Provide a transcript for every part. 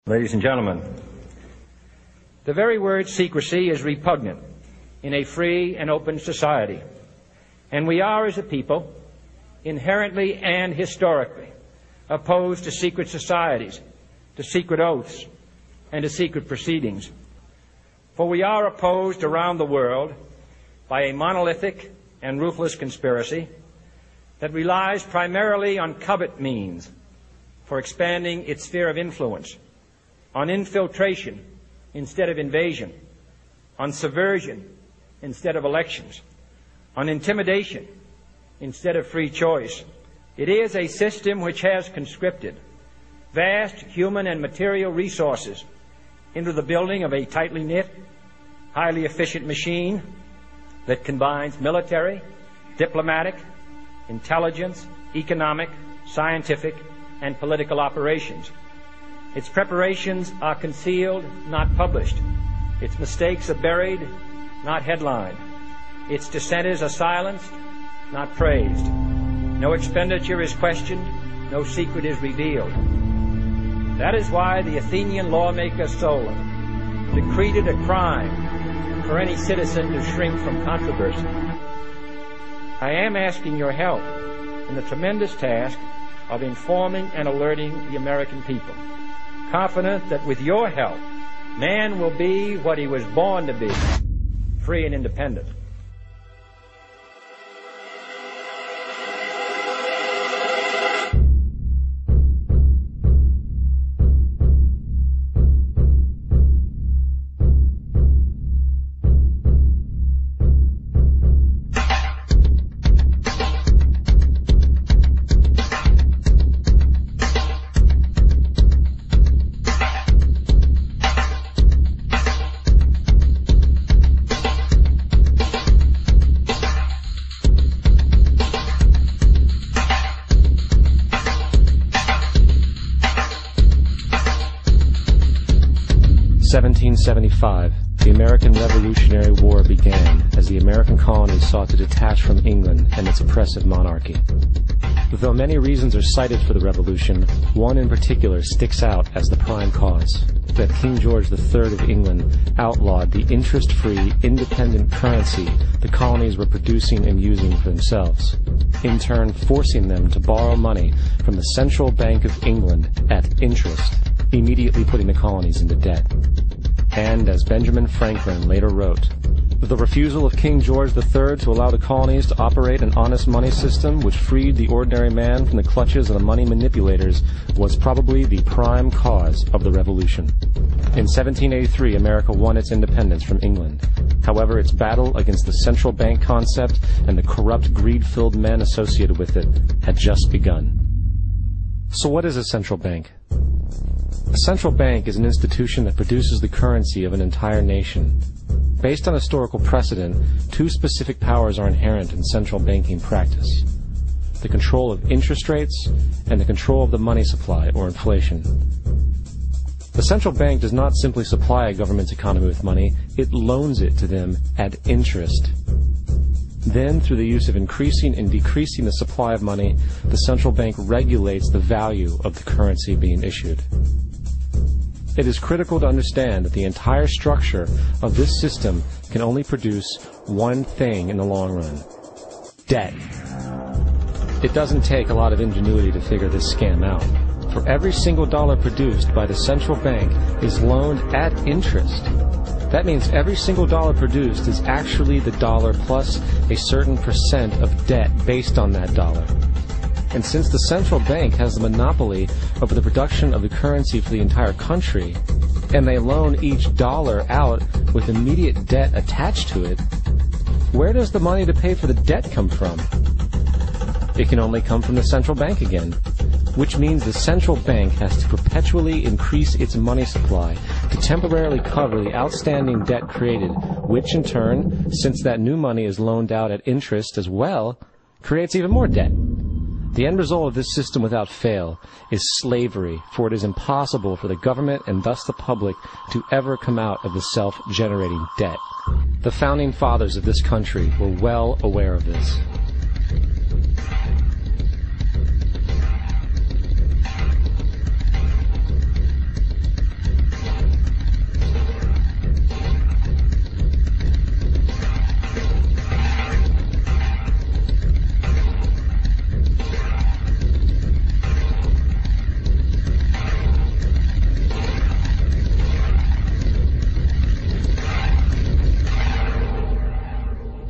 Ladies and gentlemen, the very word secrecy is repugnant in a free and open society, and we are, as a people, inherently and historically opposed to secret societies, to secret oaths, and to secret proceedings. For we are opposed around the world by a monolithic and ruthless conspiracy that relies primarily on covert means for expanding its sphere of influence, on infiltration instead of invasion, on subversion instead of elections, on intimidation instead of free choice. It is a system which has conscripted vast human and material resources into the building of a tightly knit, highly efficient machine that combines military, diplomatic, intelligence, economic, scientific, and political operations. Its preparations are concealed, not published. Its mistakes are buried, not headlined. Its dissenters are silenced, not praised. No expenditure is questioned, no secret is revealed. That is why the Athenian lawmaker Solon decreed it a crime for any citizen to shrink from controversy. I am asking your help in the tremendous task of informing and alerting the American people, confident that with your help, man will be what he was born to be, free and independent. In 1775, the American Revolutionary War began as the American colonies sought to detach from England and its oppressive monarchy. Though many reasons are cited for the revolution, one in particular sticks out as the prime cause: that King George III of England outlawed the interest-free, independent currency the colonies were producing and using for themselves, in turn forcing them to borrow money from the Central Bank of England at interest, immediately putting the colonies into debt. And, as Benjamin Franklin later wrote, the refusal of King George III to allow the colonies to operate an honest money system which freed the ordinary man from the clutches of the money manipulators was probably the prime cause of the revolution. In 1783, America won its independence from England. However, its battle against the central bank concept and the corrupt, greed-filled men associated with it had just begun. So what is a central bank? A central bank is an institution that produces the currency of an entire nation. Based on historical precedent, two specific powers are inherent in central banking practice: the control of interest rates and the control of the money supply, or inflation. The central bank does not simply supply a government's economy with money, it loans it to them at interest. Then, through the use of increasing and decreasing the supply of money, the central bank regulates the value of the currency being issued. It is critical to understand that the entire structure of this system can only produce one thing in the long run: debt. It doesn't take a lot of ingenuity to figure this scam out. For every single dollar produced by the central bank is loaned at interest. That means every single dollar produced is actually the dollar plus a certain percent of debt based on that dollar. And since the central bank has the monopoly over the production of the currency for the entire country, and they loan each dollar out with immediate debt attached to it, where does the money to pay for the debt come from? It can only come from the central bank again, which means the central bank has to perpetually increase its money supply to temporarily cover the outstanding debt created, which in turn, since that new money is loaned out at interest as well, creates even more debt. The end result of this system without fail is slavery, for it is impossible for the government and thus the public to ever come out of the self-generating debt. The founding fathers of this country were well aware of this.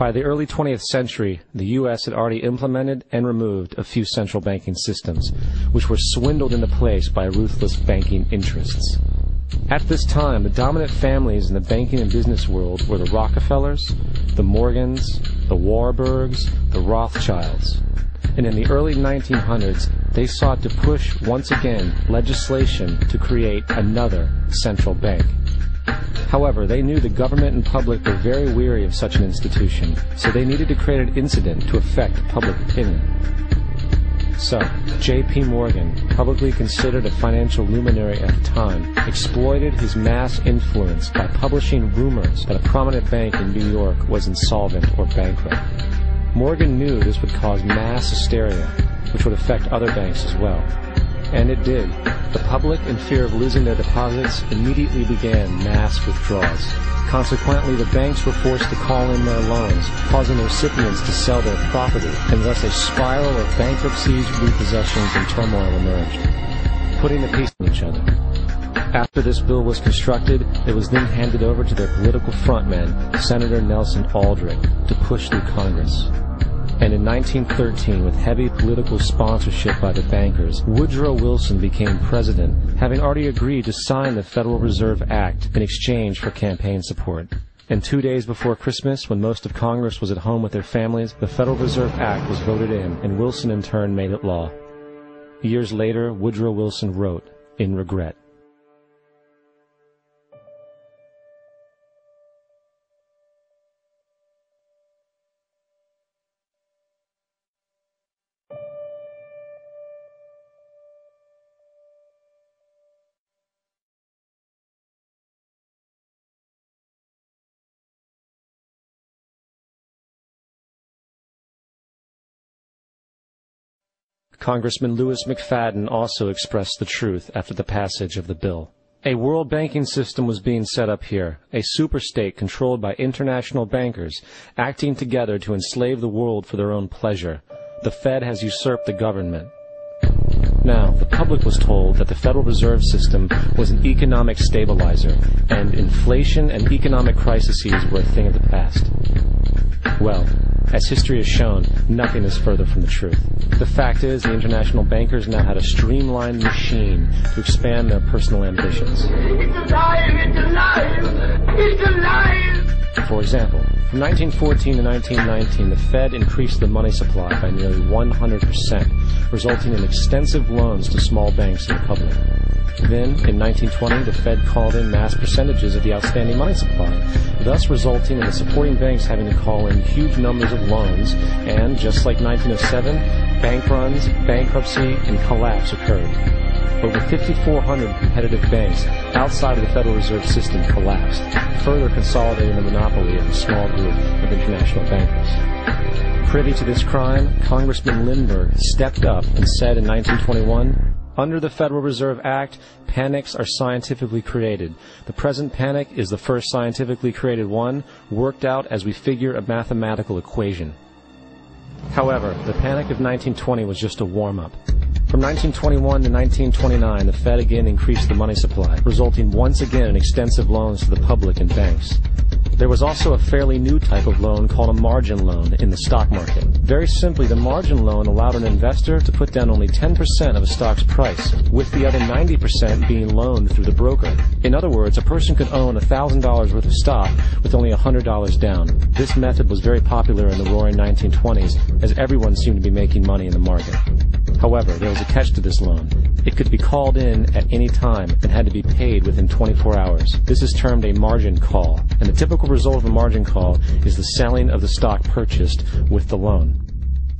By the early 20th century, the U.S. had already implemented and removed a few central banking systems, which were swindled into place by ruthless banking interests. At this time, the dominant families in the banking and business world were the Rockefellers, the Morgans, the Warburgs, the Rothschilds. And in the early 1900s, they sought to push once again legislation to create another central bank. However, they knew the government and public were very weary of such an institution, so they needed to create an incident to affect public opinion. So, J.P. Morgan, publicly considered a financial luminary at the time, exploited his mass influence by publishing rumors that a prominent bank in New York was insolvent or bankrupt. Morgan knew this would cause mass hysteria, which would affect other banks as well. And it did. The public, in fear of losing their deposits, immediately began mass withdrawals. Consequently, the banks were forced to call in their loans, causing the recipients to sell their property, and thus a spiral of bankruptcies, repossessions, and turmoil emerged, putting the pieces on each other. After this bill was constructed, it was then handed over to their political frontman, Senator Nelson Aldrich, to push through Congress. And in 1913, with heavy political sponsorship by the bankers, Woodrow Wilson became president, having already agreed to sign the Federal Reserve Act in exchange for campaign support. And 2 days before Christmas, when most of Congress was at home with their families, the Federal Reserve Act was voted in, and Wilson in turn made it law. Years later, Woodrow Wilson wrote, in regret, Congressman Louis McFadden also expressed the truth after the passage of the bill. A world banking system was being set up here, a superstate controlled by international bankers, acting together to enslave the world for their own pleasure. The Fed has usurped the government. Now, the public was told that the Federal Reserve System was an economic stabilizer, and inflation and economic crises were a thing of the past. Well, as history has shown, nothing is further from the truth. The fact is, the international bankers now had a streamlined machine to expand their personal ambitions. It's alive! It's alive! It's alive! For example, from 1914 to 1919, the Fed increased the money supply by nearly 100%, resulting in extensive loans to small banks and the public. Then, in 1920, the Fed called in mass percentages of the outstanding money supply, thus resulting in the supporting banks having to call in huge numbers of loans, and, just like 1907, bank runs, bankruptcy, and collapse occurred. Over 5,400 competitive banks outside of the Federal Reserve System collapsed, further consolidating the monopoly of a small group of international bankers. Privy to this crime, Congressman Lindbergh stepped up and said in 1921, "Under the Federal Reserve Act, panics are scientifically created. The present panic is the first scientifically created one, worked out as we figure a mathematical equation." However, the panic of 1920 was just a warm-up. From 1921 to 1929, the Fed again increased the money supply, resulting once again in extensive loans to the public and banks. There was also a fairly new type of loan called a margin loan in the stock market. Very simply, the margin loan allowed an investor to put down only 10% of a stock's price, with the other 90% being loaned through the broker. In other words, a person could own $1,000 worth of stock with only $100 down. This method was very popular in the roaring 1920s, as everyone seemed to be making money in the market. However, there was a catch to this loan. It could be called in at any time and had to be paid within 24 hours. This is termed a margin call, and the typical result of a margin call is the selling of the stock purchased with the loan.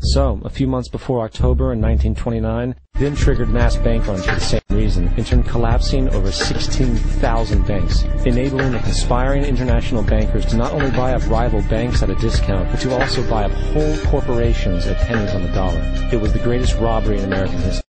So, a few months before October in 1929, then triggered mass bank runs for the same reason, in turn collapsing over 16,000 banks, enabling the conspiring international bankers to not only buy up rival banks at a discount, but to also buy up whole corporations at pennies on the dollar. It was the greatest robbery in American history.